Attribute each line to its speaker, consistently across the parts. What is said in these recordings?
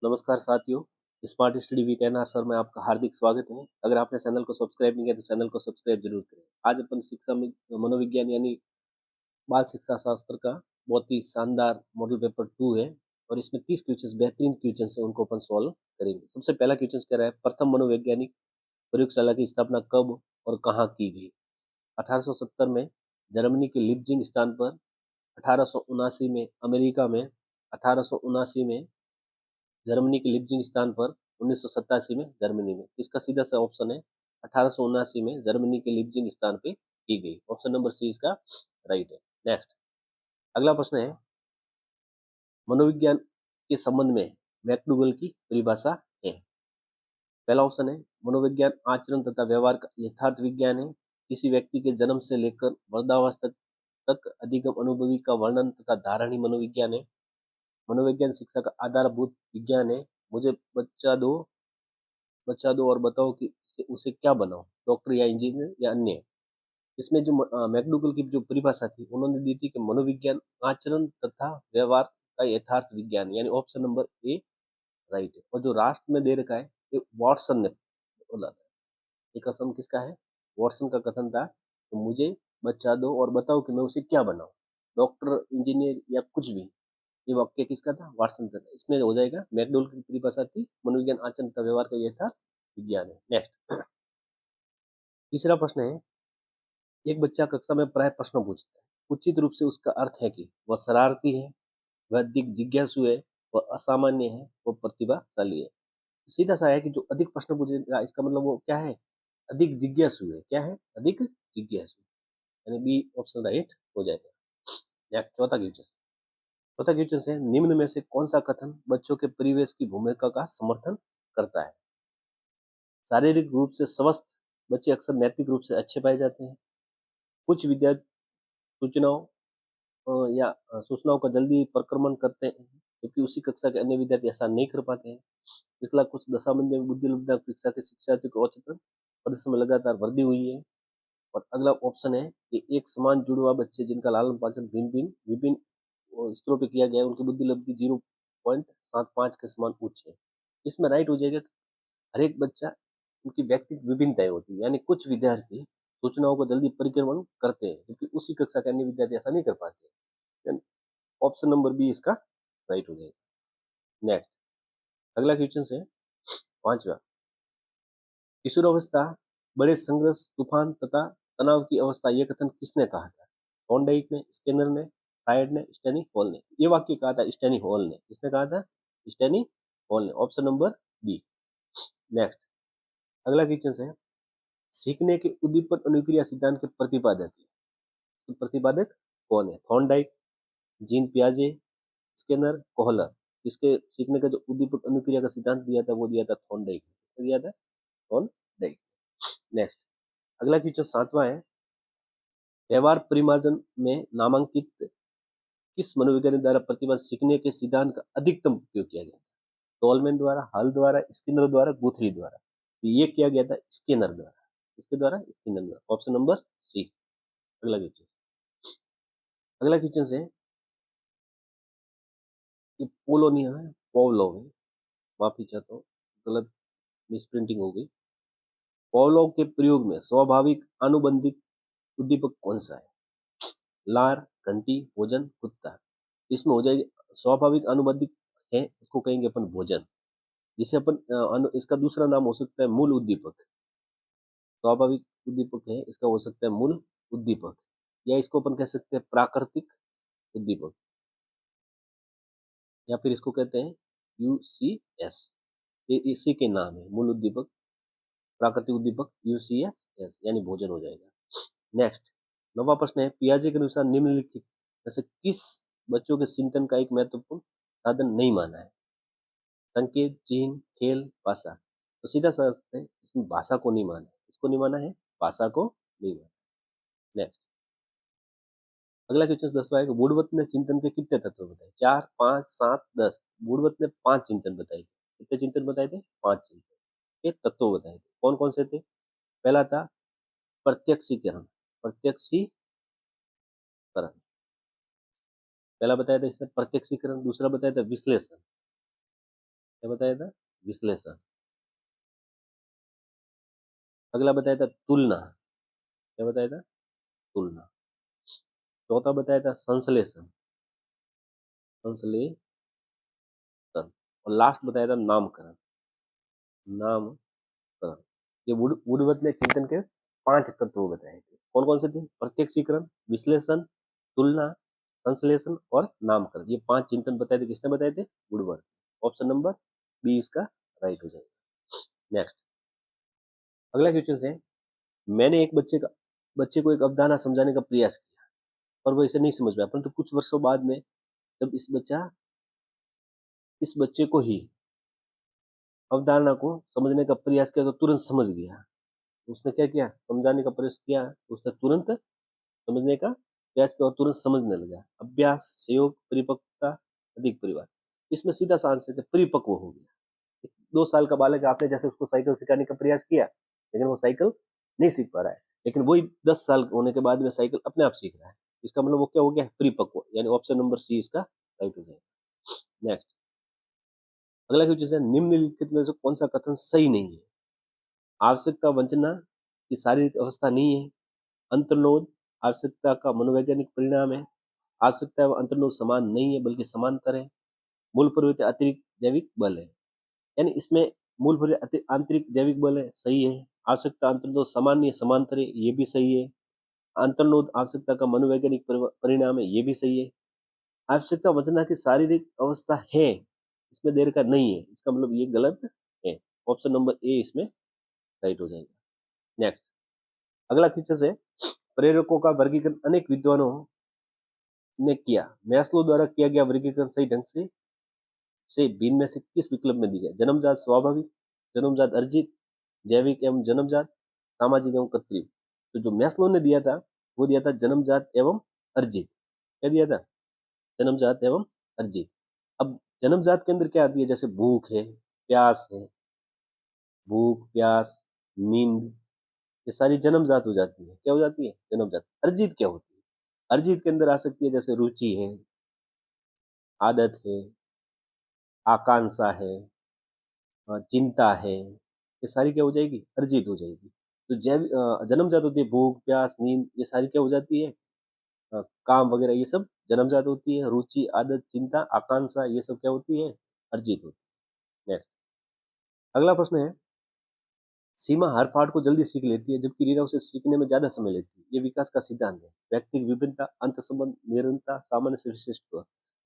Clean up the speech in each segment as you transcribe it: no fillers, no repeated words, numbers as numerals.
Speaker 1: नमस्कार साथियों, smart study week N R sir में आपका हार्दिक स्वागत है। अगर आपने चैनल को सब्सक्राइब नहीं किया तो चैनल को सब्सक्राइब जरूर करें। आज अपन शिक्षा में मनोविज्ञान यानी बाल शिक्षा शास्त्र का बहुत ही शानदार मॉडल पेपर 2 है और इसमें 30 क्वेश्चंस बेहतरीन क्वेश्चंस है, उनको अपन सॉल्व करेंगे। सबसे पहला क्वेश्चन कह रहा है, प्रथम मनोवैज्ञानिक प्रयोगशाला की स्थापना कब और कहाँ की गई? 1870 में जर्मनी के लिप्जिंग स्थान पर, 1879 में अमेरिका में, 1879 में जर्मनी के लिप्जिंग स्थान पर, 1987 में जर्मनी में। इसका सीधा सा ऑप्शन है 1879 में जर्मनी के लिप्जिंग स्थान पे की गई। ऑप्शन नंबर सी इसका राइट है। नेक्स्ट, अगला प्रश्न है, मनोविज्ञान के संबंध में मैकडूगल की परिभाषा है। पहला ऑप्शन है, मनोविज्ञान आचरण तथा व्यवहार का यथार्थ विज्ञान है। किसी व्यक्ति के जन्म से लेकर वृद्धावस्था तक अधिगम अनुभवी का वर्णन तथा धारण ही मनोविज्ञान है। मनोविज्ञान शिक्षा का आधारभूत विज्ञान है। मुझे बच्चा दो और बताओ कि उसे क्या बनाओ, डॉक्टर या इंजीनियर या अन्य। इसमें जो मैकडूगल की जो परिभाषा थी उन्होंने दी थी कि मनोविज्ञान आचरण तथा व्यवहार का यथार्थ विज्ञान, यानी ऑप्शन नंबर ए राइट है। और जो राष्ट्र में दे रखा है ये वॉटसन ने बोला था। ये कथन किसका है? वॉटसन का कथन था, तो मुझे बच्चा दो और बताओ कि मैं उसे क्या बनाऊं, डॉक्टर, इंजीनियर या कुछ भी। ये वाक्य किसका था? वाटसन का था। इसमें हो जाएगा मैकडूगल की परिभाषा थी मनोविज्ञान आचरण तथा व्यवहार का यथार्थ विज्ञान है। नेक्स्ट, तीसरा प्रश्न है, एक बच्चा कक्षा में प्राय प्रश्न पूछता है, उचित रूप से उसका अर्थ है कि वह शरारती है, वह अधिक जिज्ञासु है, वह असामान्य है, वह प्रतिभाशाली है। सीधा सा है कि जो अधिक प्रश्न पूछेगा इसका मतलब वो क्या है? अधिक जिज्ञासु है। क्या है? अधिक जिज्ञासु, यानी बी ऑप्शन राइट हो जाएगा। नेक्स्ट, चौथा क्वेश्चन है, निम्न में से कौन सा कथन बच्चों के परिवेश की भूमिका का समर्थन करता है? शारीरिक रूप से स्वस्थ बच्चे अक्सर नैतिक रूप से अच्छे पाए जाते हैं। कुछ विद्यार्थी सूचनाओं सूचनाओं का जल्दी प्रक्रमण करते हैं, जबकि उसी कक्षा के अन्य विद्यार्थी ऐसा नहीं कर पाते हैं। पिछला कुछ दशाब्दी में बुद्धि लब्धा कक्षा के शिक्षार्थियों के औसतन प्रदर्शन में लगातार वृद्धि हुई है। और अगला ऑप्शन है कि एक समान जुड़वा बच्चे जिनका लालन पाचन भिन्न विभिन्न स्तरों पे किया गया है, उनकी बुद्धि लब्धि 0.75 के समान उच्च है। इसमें राइट हो जाएगा, हर एक बच्चा उनकी व्यक्तिगत विभिन्नताएं होती है, यानी कुछ विद्यार्थी सूचनाओं को जल्दी परिक्रमण करते हैं, जबकि उसी कक्षा के अन्य विद्यार्थी ऐसा नहीं कर पाते। यानी ऑप्शन नंबर बी इसका राइट हो जाएगा। नेक्स्ट, अगला क्वेश्चन है पांचवा, किशोरावस्था बड़े संघर्ष, तूफान तथा तनाव की अवस्था, यह कथन किसने कहा था? थॉर्नडाइक ने, स्किनर ने, फ्रायड ने, स्टैनी हॉल ने। ये वाक्य कहा था स्टैनी हॉल ने। किसने कहा था? स्टैनी हॉल ने। Option number B. नेक्स्ट, अगला क्वेश्चन है, सीखने के उद्दीपन अनुक्रिया सिद्धांत के प्रतिपादक प्रतिपादक कौन है? थॉर्नडाइक, जीन पियाजे, स्किनर, कोहलर। इसके सीखने का जो उद्दीपक अनुक्रिया का सिद्धांत दिया था वो दिया था थॉर्नडाइक। किसने दिया था? थॉर्नडाइक। नेक्स्ट, अगला क्वेश्चन सातवां है, व्यवहार परिमार्जन में नामांकित किस मनोवैज्ञानिक द्वारा प्रतिभा सीखने के सिद्धांत का अधिकतम उपयोग किया गया? टोलमैन द्वारा, हल द्वारा, स्किनर द्वारा, गुथरी द्वारा। तो ये किया गया था स्किनर द्वारा। इसके द्वारा? स्किनर द्वारा। Option number C. अगला क्वेश्चन है कि पोलोनिया है, पोवलोव है, माफी चाहता हूँ, गलत मिसप्रिंटिंग हो गई। पोवलोव के प्रयोग में स्वाभाविक अनुबंधित उद्दीपक कौन सा है? लार, घंटी, भोजन, कुत्ता। इसमें हो जाएगी स्वाभाविक अनुबंधित है, इसको कहेंगे अपन भोजन, जिसे अपन इसका दूसरा नाम हो सकता है मूल उद्दीपक। स्वाभाविक उद्दीपक है, इसका हो सकता है मूल उद्दीपक, या इसको अपन कह सकते हैं प्राकृतिक उद्दीपक, या फिर इसको कहते हैं यूसीएस। ये इसी के नाम है, मूल उद्दीपक, प्राकृतिक उद्दीपक, यूसीएस, यानी भोजन हो जाएगा। नेक्स्ट, नवा प्रश्न है, पियाजे के अनुसार निम्नलिखित में से किस बच्चों के चिंतन का एक महत्वपूर्ण साधन नहीं माना है? संकेत, चिन्ह, खेल, भाषा। तो सीधा सा अर्थ है, इसमें भाषा को नहीं माना है। इसको नहीं माना है? भाषा को नहीं माना। नेक्स्ट, अगला क्वेश्चन 10वां है, वुडवर्थ ने चिंतन के कितने तत्व बताए? 4, 5, 7, 10। वुडवर्थ ने 5 चिंतन बताए थे। कितने चिंतन बताए थे? 5 चिंतन के तत्व बताए थे। कौन कौन से थे? पहला था प्रत्यक्षीकरण। प्रत्यक्षीकरण पहला बताया था इसने प्रत्यक्षीकरण। दूसरा बताया था विश्लेषण। क्या बताया था? विश्लेषण। अगला बताया था तुलना। क्या बताया था? तुलना। चौथा बताया था संश्लेषण। संश्लेषण। और लास्ट बताया था नामकरण। नामकरण। ये वुडवर्थ ने चिंतन के 5 तत्व बताए थे। कौन कौन से थे? प्रत्यक्षीकरण, विश्लेषण, तुलना, संश्लेषण और नामकरण। ये 5 चिंतन बताए थे। किसने बताए थे? वुडवर्थ। ऑप्शन नंबर बी इसका राइट हो जाएगा। नेक्स्ट, अगला क्वेश्चन है, मैंने एक बच्चे को एक अवधारणा समझाने का प्रयास किया, पर वो इसे नहीं समझ पाया, परंतु कुछ वर्षों बाद में जब इस बच्चे को ही अवधारणा को समझने का प्रयास किया तो तुरंत समझ गया। उसने क्या किया? समझाने का प्रयास किया, उसने तुरंत समझने का प्रयास किया और तुरंत समझने लगा। अभ्यास, सहयोग, परिपक्वता, अधिक परिवार। इसमें सीधा सा आंसर है परिपक्व हो गया। 2 साल का बालक है, आपने जैसे उसको साइकिल सिखाने का प्रयास किया, लेकिन वो साइकिल नहीं सीख पा रहा है, लेकिन वही 10 साल होने के बाद में साइकिल अपने आप सीख रहा है। इसका मतलब वो क्या हो गया? परिपक्व। यानी ऑप्शन नंबर सी इसका राइट हो जाएगा। नेक्स्ट, अगला क्वेश्चन है, निम्नलिखित में से कौन सा कथन सही नहीं है? आवश्यकता वंचना की शारीरिक अवस्था नहीं है। अंतर्नोद आवश्यकता का मनोवैज्ञानिक परिणाम है। आवश्यकता व अंतर्नोद समान नहीं है बल्कि समांतर है। मूल प्रवृत्ति अतिरिक्त जैविक बल है। यानी इसमें मूल प्रवृत्ति आंतरिक जैविक बल है, सही है। आवश्यकता अंतर्नोद समान नहीं है, समांतर है, ये भी सही है। अंतर्नोद आवश्यकता का मनोवैज्ञानिक परिणाम है, ये भी सही है। आवश्यकता वंचना की शारीरिक अवस्था है, इसमें देर का नहीं है, इसका मतलब ये गलत है। ऑप्शन नंबर ए इसमें राइट हो जाएगा। नेक्स्ट, अगला क्वेश्चन है, प्रेरकों का वर्गीकरण अनेक विद्वानों ने किया। मैस्लो द्वारा किया गया वर्गीकरण सही ढंग से भिन्न में से किस विकल्प में दी गई? जन्मजात स्वाभाविक, जन्मजात अर्जित, जैविक एवं जन्मजात, सामाजिक एवं कृत्रिम। तो जो मैस्लो ने दिया था वो दिया था जन्मजात एवं अर्जित। क्या दिया था? जन्मजात एवं अर्जित। अब जन्मजात के अंदर क्या आती है? जैसे भूख है, प्यास है, भूख, प्यास, नींद, ये सारी जन्मजात हो जाती है। क्या हो जाती है? जन्मजात। अर्जित क्या होती है? अर्जित के अंदर आ सकती है जैसे रुचि है, आदत है, आकांक्षा है, चिंता है, ये सारी क्या हो जाएगी? अर्जित हो जाएगी। तो जन्मजात होती है भूख, प्यास, नींद, ये सारी क्या हो जाती है? काम वगैरह ये सब जन्मजात होती है। रुचि, आदत, चिंता, आकांक्षा, ये सब क्या होती है? अर्जित होती है। नेक्स्ट, अगला प्रश्न है, सीमा हर पाठ को जल्दी सीख लेती है जबकि रीना उसे सीखने में ज्यादा समय लेती है। ये विकास का सिद्धांत है। व्यक्तिगत विभिन्नता, अंत संबंध, निरंतरता, सामान्य से विशिष्ट।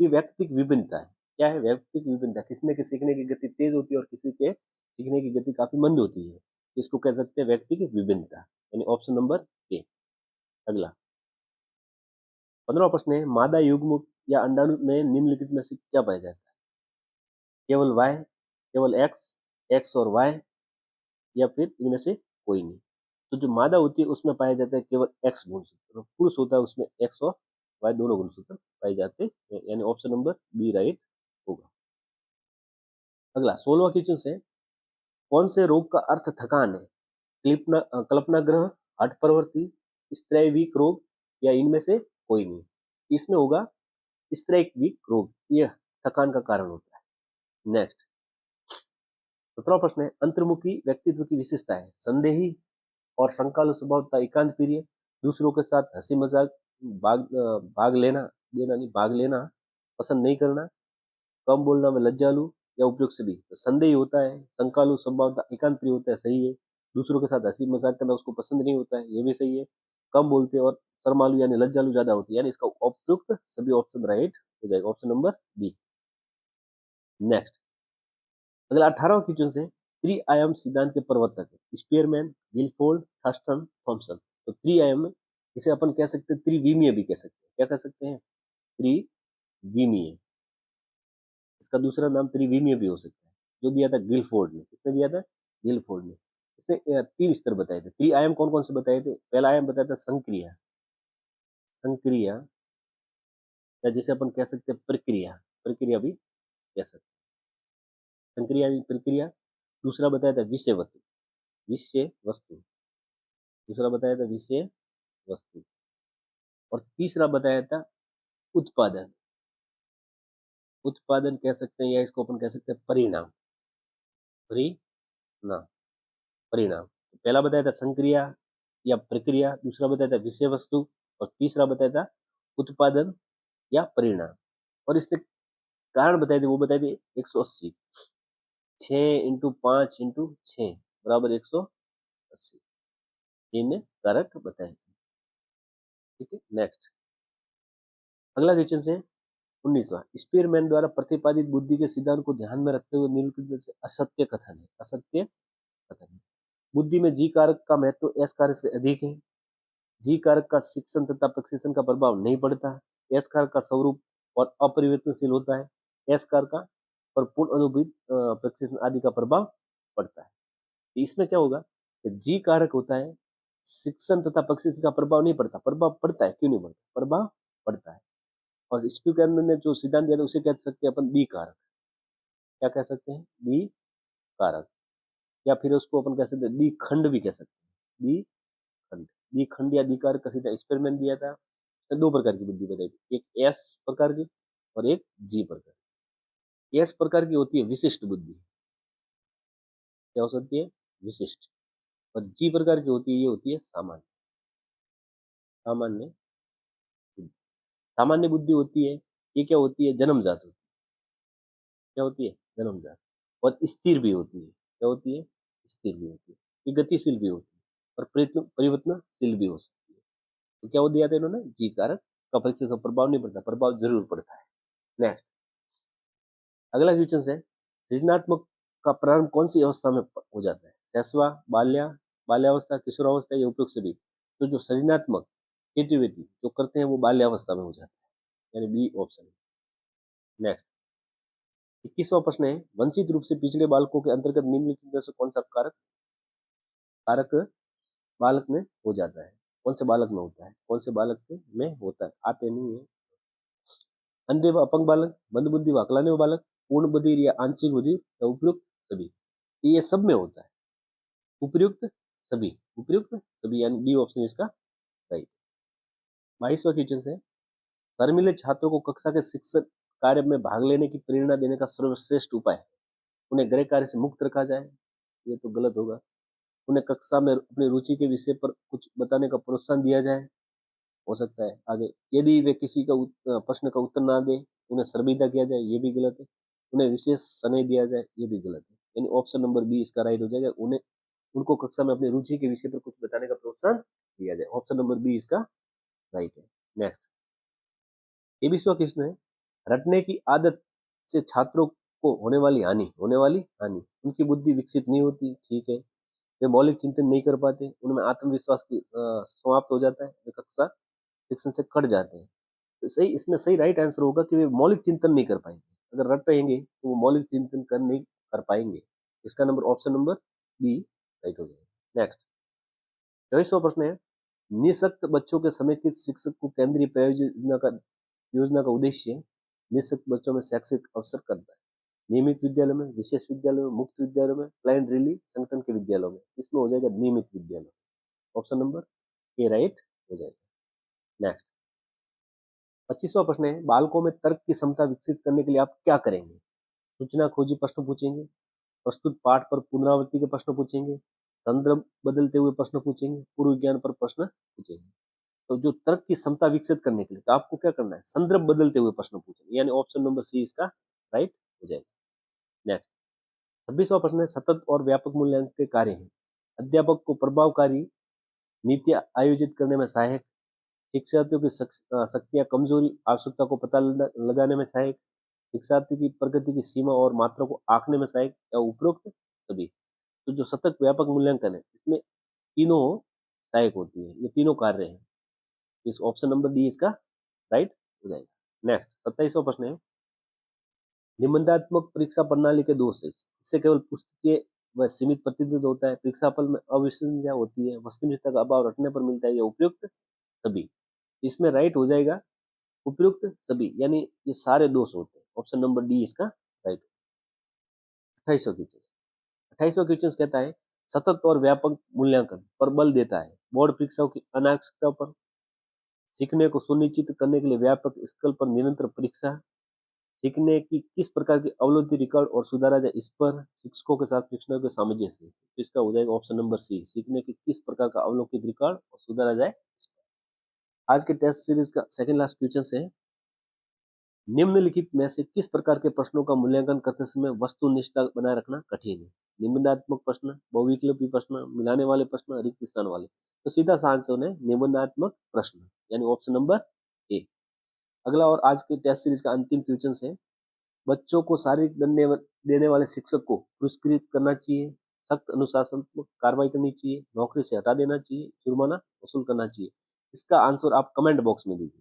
Speaker 1: ये व्यक्तिगत विभिन्नता है। क्या है? व्यक्तिगत विभिन्नता। किसी के सीखने की गति तेज होती है और किसी के सीखने की गति काफी मंद होती है, इसको कह सकते हैं व्यक्तिगत विभिन्नता, यानी ऑप्शन नंबर ए। अगला 15वां प्रश्न है, मादा युग्म या अंडाणु में निम्नलिखित में से क्या पाया जाता है? केवल वाई, केवल एक्स, एक्स और वाई, या फिर इनमें से कोई नहीं। तो जो मादा होती है उसमें पाया जाता है केवल एक्स गुणसूत्र, और पुरुष होता है उसमें एक्स और वाई दोनों गुणसूत्र पाए जाते हैं, यानी ऑप्शन नंबर बी राइट होगा। अगला 16वां क्वेश्चन है, कौन से रोग का अर्थ थकान है? कल्पना ग्रह, हठ प्रवृत्ति, स्त्रैविक रोग, या इनमें से कोई नहीं। इसमें होगा स्त्रैविक रोग, यह थकान का कारण होता है। नेक्स्ट 17वां प्रश्न है, अंतर्मुखी व्यक्तित्व की विशेषता है? संदेही और शंकालु स्वभाव तथा एकांत प्रिय, दूसरों के साथ हंसी मजाक, भाग लेना, देना नहीं, भाग लेना पसंद नहीं करना, कम बोलना में लज्जालु, या उपयुक्त सभी। तो संदेही होता है, शंकालु स्वभाव तथा एकांत प्रिय होता है, सही है। दूसरों के साथ हंसी मजाक करना उसको पसंद नहीं होता है, ये भी सही है। कम बोलते हैं और शर्मालु यानी लज्जालु ज्यादा होती है, यानी इसका उपयुक्त सभी ऑप्शन राइट हो जाएगा, ऑप्शन नंबर डी। नेक्स्ट, अगला 18वां क्वेश्चन से, त्रि-आयाम सिद्धांत के प्रवर्तक है? Spearman, Guilford, Thurstone, Thomson. तो त्रि-आयाम में इसे अपन कह सकते हैं त्रिविमीय भी कह सकते हैं। क्या कह सकते हैं? त्रिविमीय। इसका दूसरा नाम त्रिविमीय भी हो सकता है। जो दिया था गिलफोर्ड ने। किसने दिया था? गिलफोर्ड ने। इसने 3 स्तर बताए थे। त्रि-आयाम कौन कौन से बताए थे? पहला आयाम बताया था संक्रिया, संक्रिया, या जिसे अपन कह सकते हैं प्रक्रिया, प्रक्रिया भी कह सकते हैं। संक्रिया यानी प्रक्रिया। दूसरा बताया था विषय वस्तु, विषय वस्तु। दूसरा बताया था विषय वस्तु। और तीसरा बताया था उत्पादन, उत्पादन कह सकते हैं, या इसको अपन कह सकते हैं परिणाम। परिणाम परिणाम। पहला बताया था संक्रिया या प्रक्रिया, दूसरा बताया था विषय वस्तु और तीसरा बताया था उत्पादन या परिणाम। और इसने कारण बताए थे, वो बताए थे 180, 6 × 5 × 6 बराबर 180, तीन कारक बताए थे। ठीक है, नेक्स्ट अगला क्वेश्चन है 19वां। स्पीयरमैन द्वारा प्रतिपादित बुद्धि के सिद्धांत को ध्यान में रखते हुए निम्नलिखित से असत्य कथन है। असत्य कथन है, बुद्धि में जी कारक का महत्व एस कारक से अधिक है। जी कारक का शिक्षण तथा प्रशिक्षण का प्रभाव नहीं पड़ता। एस कारक का स्वरूप और अपरिवर्तनशील होता है। एस कारक का पर पूर्ण अनुभूत प्रशिक्षण आदि का प्रभाव पड़ता है। तो इसमें क्या होगा कि जी कारक होता है, शिक्षण तथा प्रशिक्षण का प्रभाव नहीं पड़ता। प्रभाव पड़ता है, क्यों नहीं पड़ता, प्रभाव पड़ता है। और स्पीकर ने जो सिद्धांत दिया था उसे कह सकते हैं अपन बी कारक। क्या कह सकते हैं, बी कारक, या फिर उसको अपन कह सकते हैं बी खंड भी कह सकते हैं। बी खंड, बी खंड या बी कारक का सीधा एक्सपेरिमेंट दिया था। उसने दो प्रकार की बुद्धि बताई थी, एक एस प्रकार की और एक जी प्रकार की। एस प्रकार की होती है विशिष्ट बुद्धि, क्या हो सकती है, विशिष्ट। और जी प्रकार की होती है, ये होती है सामान्य। सामान्य बुद्धि, सामान्य बुद्धि होती है, ये क्या होती है, जन्मजात होती है। क्या होती है, जन्मजात। और स्थिर भी होती है। क्या होती है, स्थिर भी होती है। ये गतिशील भी होती है और परिवर्तनशील भी हो सकती है। तो क्या वो दिया था इन्होंने, जी कारक का परीक्षा का प्रभाव नहीं पड़ता, प्रभाव जरूर पड़ता है। नेक्स्ट अगला क्वेश्चन है, सृजनात्मक का प्रारंभ कौन सी अवस्था में हो जाता है, शैशवा, बाल्यावस्था, किशोरावस्था या उपयुक्त सभी। तो जो सृजनात्मक क्रिएटिविटी जो करते हैं वो बाल्यावस्था में हो जाता है, यानी बी ऑप्शन। नेक्स्ट 21वां प्रश्न है, वंचित रूप से पिछड़े बालकों के अंतर्गत निम्नलिखित में से कौन सा कारक कारक बालक में हो जाता है। कौन से बालक में होता है, कौन से बालक में होता है, आते नहीं है। अंधे व अपंग बालक, मंदबुद्धि व अकलाने व बालक, पूर्ण बधिर या आंशिक बधिर या उपयुक्त सभी। ये सब में होता है, उपयुक्त सभी, उपयुक्त सभी, यानी बी ऑप्शन इसका राइट। 22वां क्वेश्चन है, शर्मिले छात्रों को कक्षा के शिक्षक कार्य में भाग लेने की प्रेरणा देने का सर्वश्रेष्ठ उपाय है, उन्हें गृह कार्य से मुक्त रखा जाए। ये तो गलत होगा। उन्हें कक्षा में अपनी रुचि के विषय पर कुछ बताने का प्रोत्साहन दिया जाए, हो सकता है। आगे यदि वे किसी का प्रश्न का उत्तर ना दे, उन्हें शर्मिंदा किया जाए, ये भी गलत है। उन्हें विशेष स्नेह दिया जाए, ये भी गलत है। यानी ऑप्शन नंबर बी इसका राइट हो जाएगा, उन्हें उनको कक्षा में अपनी रुचि के विषय पर कुछ बताने का प्रोत्साहन दिया जाए। ऑप्शन नंबर बी इसका राइट है। नेक्स्ट 23वां क्वेश्चन है, रटने की आदत से छात्रों को होने वाली हानि, उनकी बुद्धि विकसित नहीं होती, ठीक है। वे मौलिक चिंतन नहीं कर पाते, उनमें आत्मविश्वास की समाप्त हो जाता है, वे कक्षा शिक्षण से कट जाते हैं। तो सही, इसमें सही राइट आंसर होगा कि वे मौलिक चिंतन नहीं कर पाएंगे। अगर रट रहेंगे तो वो मौलिक चिंतन कर नहीं कर पाएंगे। इसका number option number B right हो जाएगा। नेक्स्ट 24वां प्रश्न है, निःशक्त बच्चों के समेकित शिक्षक को केंद्रीय योजना का उद्देश्य निःशक्त बच्चों में शैक्षिक अवसर करता है। नियमित विद्यालय में, विशेष विद्यालय में, मुक्त विद्यालय में, प्लान ड्रिली संगठन के विद्यालयों में। इसमें हो जाएगा नियमित विद्यालय, ऑप्शन नंबर ए राइट हो जाएगा। नेक्स्ट 25वां प्रश्न है, बालकों में तर्क की क्षमता विकसित करने के लिए आप क्या करेंगे। सूचना खोजी प्रश्न पूछेंगे, प्रस्तुत पाठ पर पुनरावृत्ति के प्रश्न पूछेंगे, संदर्भ बदलते हुए प्रश्न पूछेंगे, पूर्व विज्ञान पर प्रश्न पूछेंगे। तो जो तर्क की क्षमता विकसित करने के लिए तो आपको क्या करना है, संदर्भ बदलते हुए प्रश्न पूछेंगे, यानी ऑप्शन नंबर सी इसका राइट हो जाएगा। नेक्स्ट 26वां प्रश्न है, सतत और व्यापक मूल्यांकन के कार्य हैं। अध्यापक को प्रभावकारी नीतियां आयोजित करने में सहायक, शिक्षार्थियों की शक्तियां, कमजोरी, आवश्यकता को पता लगाने में सहायक, शिक्षार्थी की प्रगति की सीमा और मात्रा को आंकने में सहायक, या उपरोक्त सभी। तो जो सतत व्यापक मूल्यांकन है इसमें तीनों सहायक होती है, ये तीनों कार्य हैं। इस ऑप्शन नंबर डी इसका राइट हो जाएगा। नेक्स्ट 27वां प्रश्न है, निबंधात्मक परीक्षा प्रणाली के दोष है। इससे केवल पुस्तकीय व सीमित प्रतिनिधित्व होता है, परीक्षा फल में अविश्वसनीयता होती है, वस्तुनिष्ठता का अभाव रटने पर मिलता है, या उपयुक्त सभी। इसमें राइट हो जाएगा उपयुक्त सभी, यानी ये सारे दोष होते हैं। ऑप्शन नंबर डी इसका राइट। 28वां क्वेश्चन 28वां क्वेश्चन कहता है, सतत और व्यापक मूल्यांकन पर बल देता है, बोर्ड परीक्षाओं की अनावश्यकता पर, सीखने को सुनिश्चित करने के लिए व्यापक स्केल पर निरंतर परीक्षा, सीखने की किस प्रकार की अवलोकि रिकॉर्ड और सुधारा जाए इस पर शिक्षकों के साथ शिक्षकों के सामंजस्य। तो इसका हो जाएगा ऑप्शन नंबर सी, सीखने की किस प्रकार का अवलोकित रिकॉर्ड और सुधारा जाए इस पर। आज के टेस्ट सीरीज का सेकंड लास्ट क्वेश्चन है, निम्नलिखित में से किस प्रकार के प्रश्नों का मूल्यांकन करते समय वस्तुनिष्ठता बनाए रखना कठिन है? निबंधात्मक प्रश्न, बहुविकल्पी प्रश्न, मिलाने वाले प्रश्न, रिक्त स्थान वाले। तो सीधा सा आंसर है निबंधात्मक प्रश्न, यानी ऑप्शन नंबर ए। अगला और आज के टेस्ट सीरीज का अंतिम क्वेश्चन है, बच्चों को शारीरिक दंड देने वाले शिक्षक को पुरस्कृत करना चाहिए, सख्त अनुशासनात्मक कार्रवाई करनी चाहिए, नौकरी से हटा देना चाहिए, जुर्माना वसूल करना चाहिए। इसका आंसर आप कमेंट बॉक्स में दीजिए।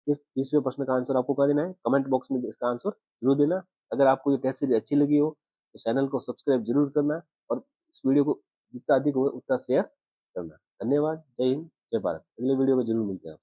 Speaker 1: इस तीसरे प्रश्न का आंसर आपको क्या देना है, कमेंट बॉक्स में इसका आंसर जरूर देना। अगर आपको ये टेस्ट सीरीज अच्छी लगी हो तो चैनल को सब्सक्राइब जरूर करना और इस वीडियो को जितना अधिक हो उतना शेयर करना। धन्यवाद। जय हिंद, जय भारत। अगले वीडियो में जरूर मिलते हैं आपसे।